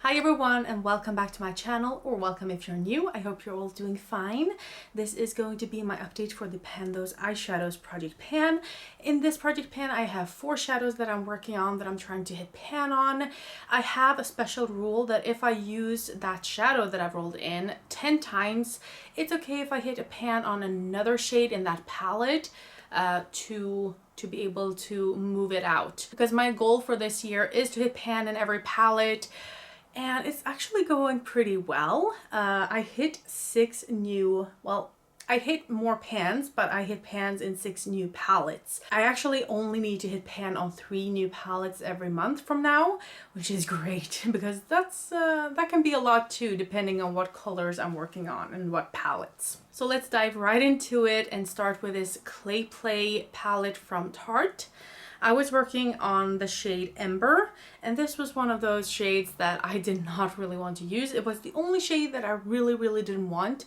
Hi everyone and welcome back to my channel, or welcome if you're new. I hope you're all doing fine. This is going to be my update for the Pan Those Eyeshadows project pan. In this project pan I have 4 shadows that I'm working on that I'm trying to hit pan on. I have a special rule that if I use that shadow that I've rolled in 10 times, it's okay if I hit a pan on another shade in that palette to be able to move it out. Because my goal for this year is to hit pan in every palette. And it's actually going pretty well. I hit 6 new, well, I hit more pans, but I hit pans in 6 new palettes. I actually only need to hit pan on 3 new palettes every month from now, which is great because that can be a lot too, depending on what colors I'm working on and what palettes. So let's dive right into it and start with this Clay Play palette from Tarte. I was working on the shade Ember, and this was one of those shades that I did not really want to use. It was the only shade that I really didn't want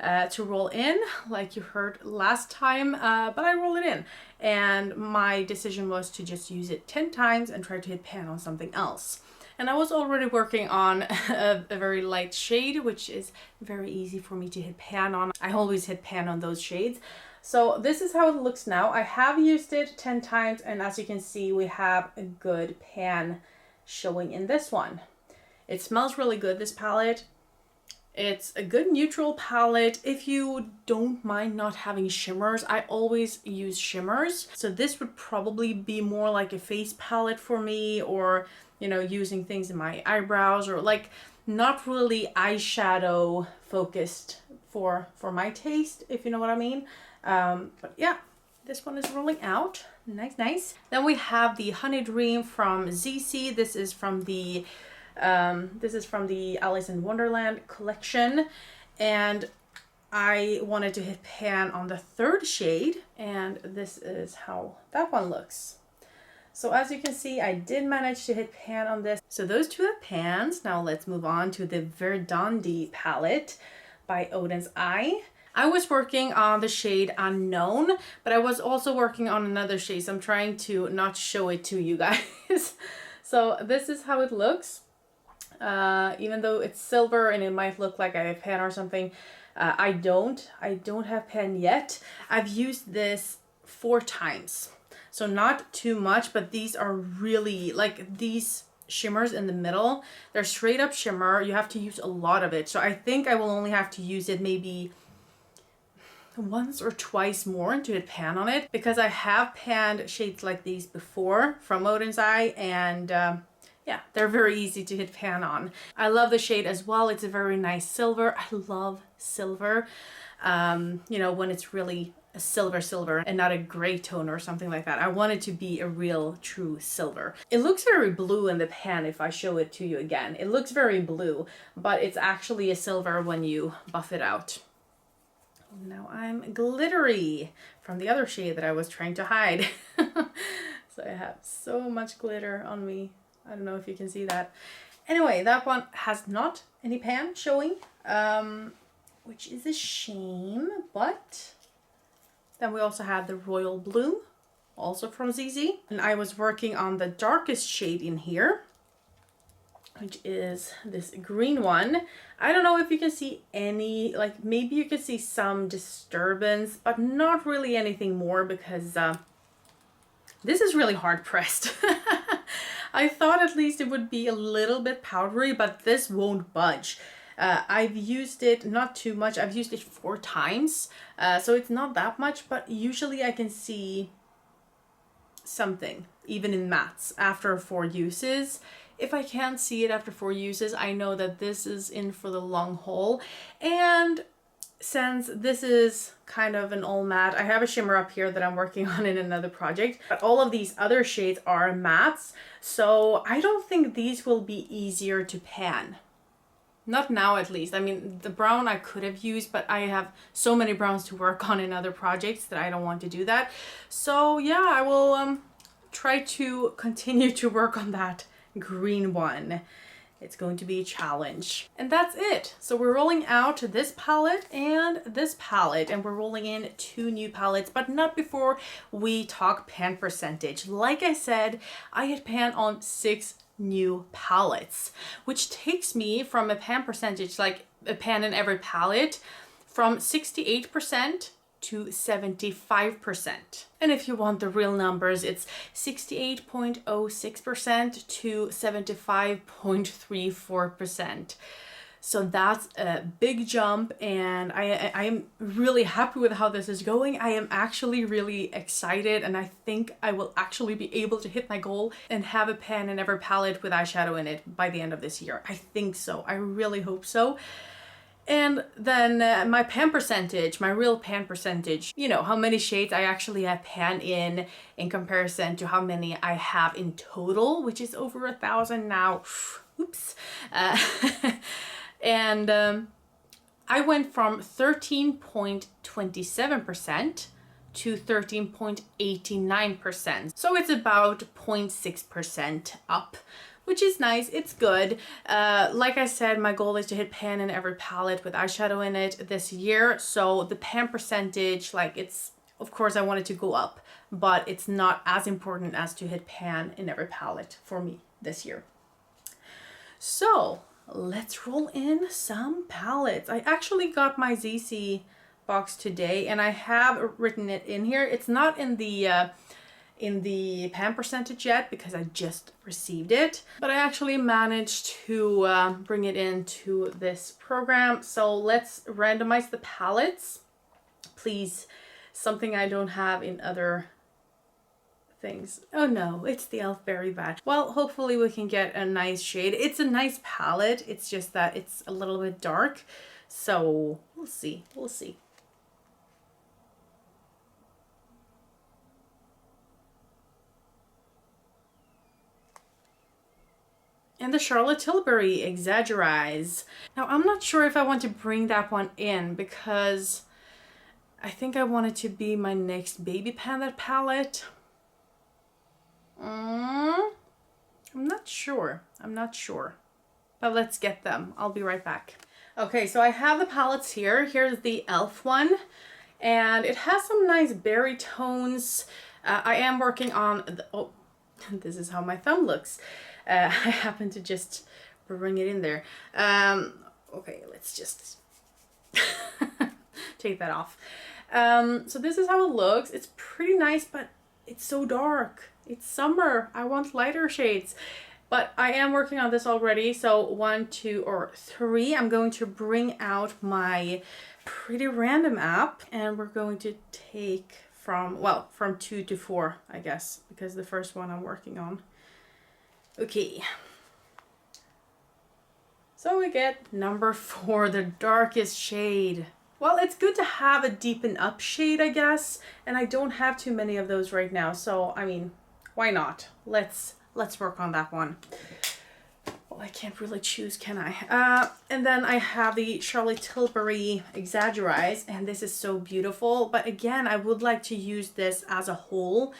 to roll in, like you heard last time, but I rolled it in. And my decision was to just use it 10 times and try to hit pan on something else. And I was already working on a very light shade, which is very easy for me to hit pan on. I always hit pan on those shades. So this is how it looks now. I have used it 10 times, and as you can see, we have a good pan showing in this one. It smells really good, this palette. It's a good neutral palette. If you don't mind not having shimmers, I always use shimmers. So this would probably be more like a face palette for me, or, you know, using things in my eyebrows, or like not really eyeshadow focused for my taste, if you know what I mean. But yeah, this one is rolling out. Nice. Then we have the Honey Dream from ZC. This is from the Alice in Wonderland collection, and I wanted to hit pan on the 3rd shade, and this is how that one looks. So as you can see, I did manage to hit pan on this. So those 2 are pans. Now let's move on to the Verdandi palette by Odin's Eye. I was working on the shade Unknown, but I was also working on another shade, so I'm trying to not show it to you guys. So this is how it looks. Even though it's silver and it might look like I have pan or something, I don't have pan yet. I've used this 4 times, so not too much, but these are really, like, these shimmers in the middle, they're straight up shimmer. You have to use a lot of it, so I think I will only have to use it maybe once or twice more to hit pan on it, because I have panned shades like these before from Odin's Eye, and yeah, they're very easy to hit pan on. I love the shade as well. It's a very nice silver. I love silver, you know, when it's really a silver and not a gray tone or something like that. I want it to be a real true silver. It looks very blue in the pan if I show it to you again. It looks very blue, but it's actually a silver when you buff it out. Now I'm glittery from the other shade that I was trying to hide. So I have so much glitter on me. I don't know if you can see that. Anyway, that one has not any pan showing, which is a shame, but then we also have the Royal Bloom, also from ZZ. And I was working on the darkest shade in here, which is this green one. I don't know if you can see any, like maybe you can see some disturbance, but not really anything more, because this is really hard pressed. I thought at least it would be a little bit powdery, but this won't budge. I've used it not too much. I've used it 4 times, so it's not that much, but usually I can see something, even in mattes, after 4 uses. If I can't see it after 4 uses, I know that this is in for the long haul. And since this is kind of an all matte, I have a shimmer up here that I'm working on in another project, but all of these other shades are mattes, so I don't think these will be easier to pan. Not now, at least. I mean, the brown I could have used, but I have so many browns to work on in other projects that I don't want to do that. So yeah, I will try to continue to work on that green one. It's going to be a challenge. And that's it. So we're rolling out this palette, and we're rolling in 2 new palettes, but not before we talk pan percentage. Like I said, I hit pan on 6 new palettes, which takes me from a pan percentage, like a pan in every palette, from 68% to 75%. And if you want the real numbers, it's 68.06% to 75.34%. So that's a big jump, and I'm really happy with how this is going. I am actually really excited, and I think I will actually be able to hit my goal and have a pan in every palette with eyeshadow in it by the end of this year. I think so. I really hope so. And then my pan percentage, my real pan percentage, you know, how many shades I actually have pan in comparison to how many I have in total, which is over 1,000 now. Oops. And I went from 13.27% to 13.89%. So it's about 0.6% up, which is nice. It's good. Like I said, my goal is to hit pan in every palette with eyeshadow in it this year. So the pan percentage, like, it's, of course I want it to go up, but it's not as important as to hit pan in every palette for me this year. So let's roll in some palettes. I actually got my ZC box today, and I have written it in here. It's not in the pan percentage yet because I just received it, but I actually managed to bring it into this program. So let's randomize the palettes, please. Something I don't have in other things. Oh no, it's the e.l.f. Berry Bat. Well, hopefully we can get a nice shade. It's a nice palette. It's just that it's a little bit dark. So we'll see. We'll see. And the Charlotte Tilbury Exaggerize. Now, I'm not sure if I want to bring that one in because I think I want it to be my next Baby Panda palette. I'm not sure. I'm not sure. But let's get them. I'll be right back. Okay, so I have the palettes here. Here's the e.l.f. one. And it has some nice berry tones. I am working on... oh, this is how my thumb looks. I happen to just bring it in there. Okay, let's just take that off. So this is how it looks. It's pretty nice, but it's so dark. It's summer. I want lighter shades. But I am working on this already. So 1, 2, or 3. I'm going to bring out my Pretty Random app. And we're going to take from 2 to 4, I guess. Because the first one I'm working on. Okay. So we get number 4, the darkest shade. Well, it's good to have a deepen up shade, I guess. And I don't have too many of those right now. So, I mean, why not? Let's work on that one. Well, I can't really choose, can I? And then I have the Charlotte Tilbury Exaggerize, and this is so beautiful. But again, I would like to use this as a whole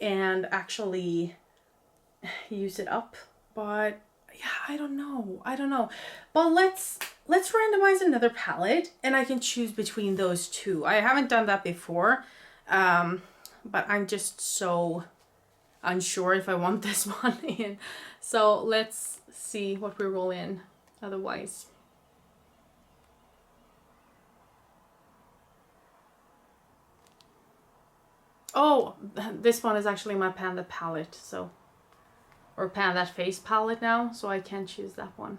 and actually use it up. But yeah, I don't know. But let's randomize another palette, and I can choose between those two. I haven't done that before, but I'm just so unsure if I want this one in. So let's see what we roll in otherwise. Oh, this one is actually my Panda palette, so, or Panda face palette now, so I can choose that one.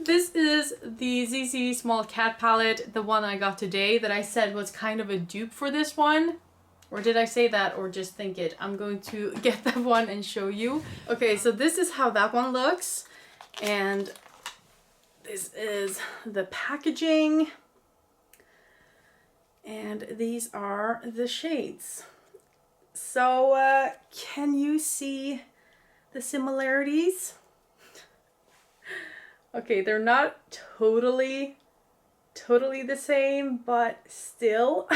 This is the ZC Small Cat palette, the one I got today that I said was kind of a dupe for this one. Or did I say that or just think it? I'm going to get that one and show you. Okay, so this is how that one looks. And this is the packaging. And these are the shades. So can you see the similarities? Okay, they're not totally the same, but still.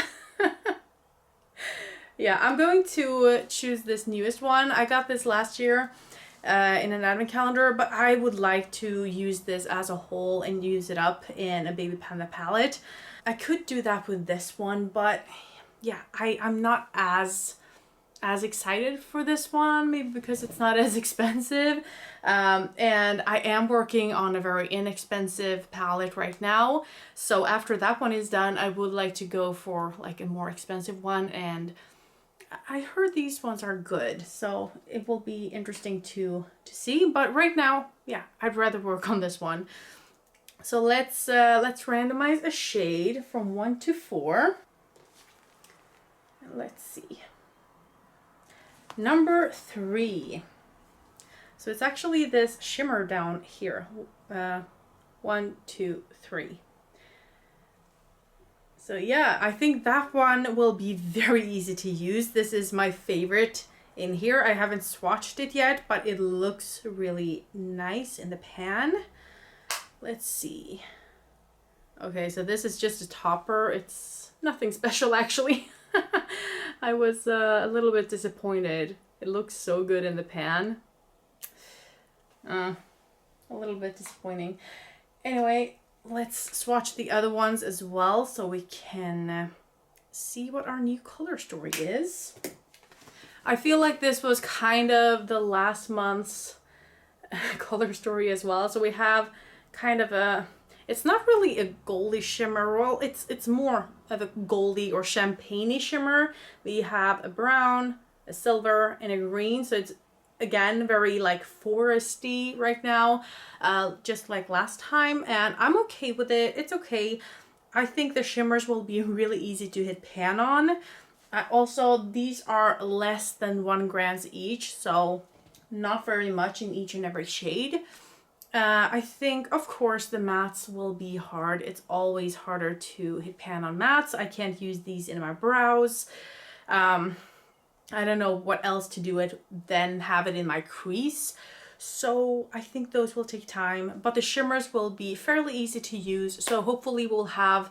Yeah, I'm going to choose this newest one. I got this last year in an advent calendar, but I would like to use this as a whole and use it up in a Baby Panda palette. I could do that with this one, but yeah, I'm not as excited for this one, maybe because it's not as expensive. And I am working on a very inexpensive palette right now. So after that one is done, I would like to go for like a more expensive one. And I heard these ones are good, so it will be interesting to see. But right now, yeah, I'd rather work on this one. So let's randomize a shade from 1 to 4. Let's see. Number 3. So it's actually this shimmer down here. 1, 2, 3. So yeah, I think that one will be very easy to use. This is my favorite in here. I haven't swatched it yet, but it looks really nice in the pan. Let's see. Okay, so this is just a topper. It's nothing special actually. I was a little bit disappointed. It looks so good in the pan. A little bit disappointing. Anyway, let's swatch the other ones as well so we can see what our new color story is. I feel like this was kind of the last month's color story as well. So we have kind of a, it's not really a goldy shimmer. Well, it's more of a goldy or champagne-y shimmer. We have a brown, a silver, and a green. So it's again very like foresty right now, just like last time, and I'm okay with it. It's okay. I think the shimmers will be really easy to hit pan on. Also, these are less than 1 gram each, so not very much in each and every shade. I think, of course, the mattes will be hard. It's always harder to hit pan on mattes. I can't use these in my brows. I don't know what else to do it than have it in my crease. So I think those will take time, but the shimmers will be fairly easy to use. So hopefully we'll have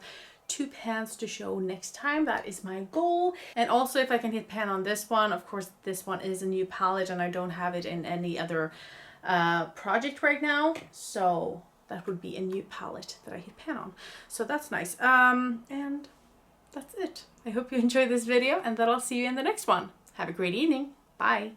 2 pans to show next time. That is my goal. And also if I can hit pan on this one, of course, this one is a new palette and I don't have it in any other project right now, so that would be a new palette that I hit pan on, so that's nice. And that's it. I hope you enjoyed this video and that I'll see you in the next one. Have a great evening. Bye.